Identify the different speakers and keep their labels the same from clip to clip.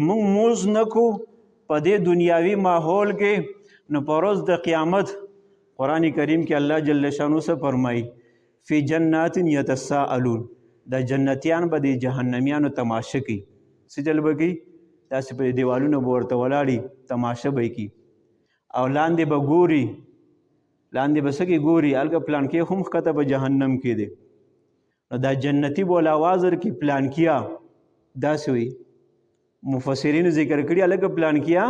Speaker 1: موږ موز نه کو په دې دنیاوي ماحول کې نو په ورځ د قیامت قرآن کریم کې الله جل شانو څه فرمایي فی جنات یتساءلون دا جنتیان به د جهنمیانو تماشه کوي څه چل به کوي داسې په دیوالونو به ورته ولاړي تماشه به کوي او لاندې به ګوري لاندې به څه کې ګوري هلکه پلان کې هم ښکته به جهنم کې دی نو دا جنتی بول آواز ورکړي پلان کیا داسې وي مفسرینو ذکر کړي هلکه پلان کیا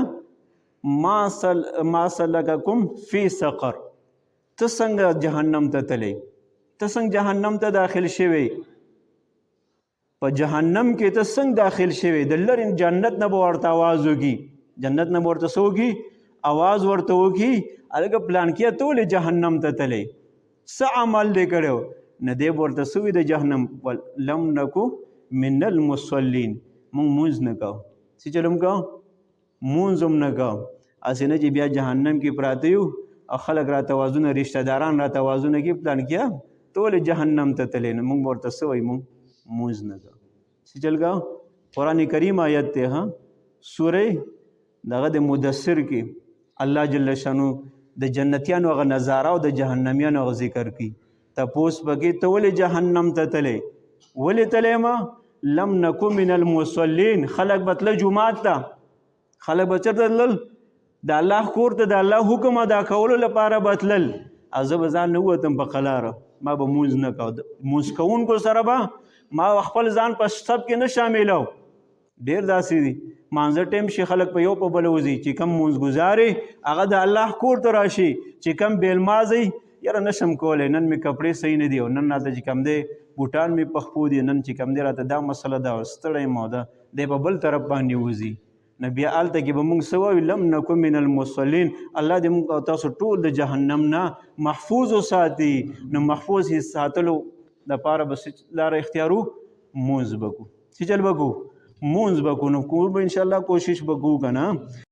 Speaker 1: ما سلککم فی سقر ته څنګه جهنم ته تللی ته څنګه جهنم ته داخل شوی په جهنم کې ته څنګه داخل شوی د لرې جنت نه به ورته آواز وکړي جنت نه به ورته څه وکړي آواز ورته وکړي هلکه پلان کیا ته ولې جهنم ته تللی څه عمل دی کړی نه دی به ورته څه وي د جهنم لم نکو من المصلین مونږ مونځ نه کوو څه چل هم کوو مونځ هم نه کوو هسې نه چې بیا جهنم کې پراته یو او خلک راته وازونه رشته داران راته وازونه کوي پلان کیا ته ولې جهنم ته تللی نو مونږ به ورته څه وایي مونږ مونځ نه کوو څه چل کوو قرآن کریم آیت دی ها سورې دغه د مدثر کې الله جل شانو د جنتیانو هغه نظاره او د جهنمیانو هغه ذکر کوي تپوس پکې ته ولې جهنم ته تللی ولې تللی ما لم نکو من المصلین خلک به تله جومات ته خلک به چېرته تلل د الله کور ته د الله حکم ادا کولو لپاره به تلل او زه به ځان نه ووتم په قلاره ما به مونځ نه کوه مونځ کوونکو سره به ما خپل ځان په سب کې نه شاملو ډېر داسې دي مانځه ټیم شي خلک په یو په بل وځي چې کم مونځګزار هغه د الله کور ته راشي چې کم بیلمازی یاره نشم کولی نن مې کپړې صحیح نه دي او نن راته چې کم دی بوټان مې پخپو دي نن چې کم دی راته دا مسله ده ستړی یم او ده دی په بل طرف باندې وځي نو بیا هلته کې به موږ څه وایو لم نکو من المصلین الله دې موږ او تاسو ټول د جهنم نه محفوظ وساتي نو محفوظ ساتلو دپاره به لاره اختیارو مونځ به کوو څه چل به کوو مونځ به کوو نو کوو به انشاءالله کوشش به کوو که نه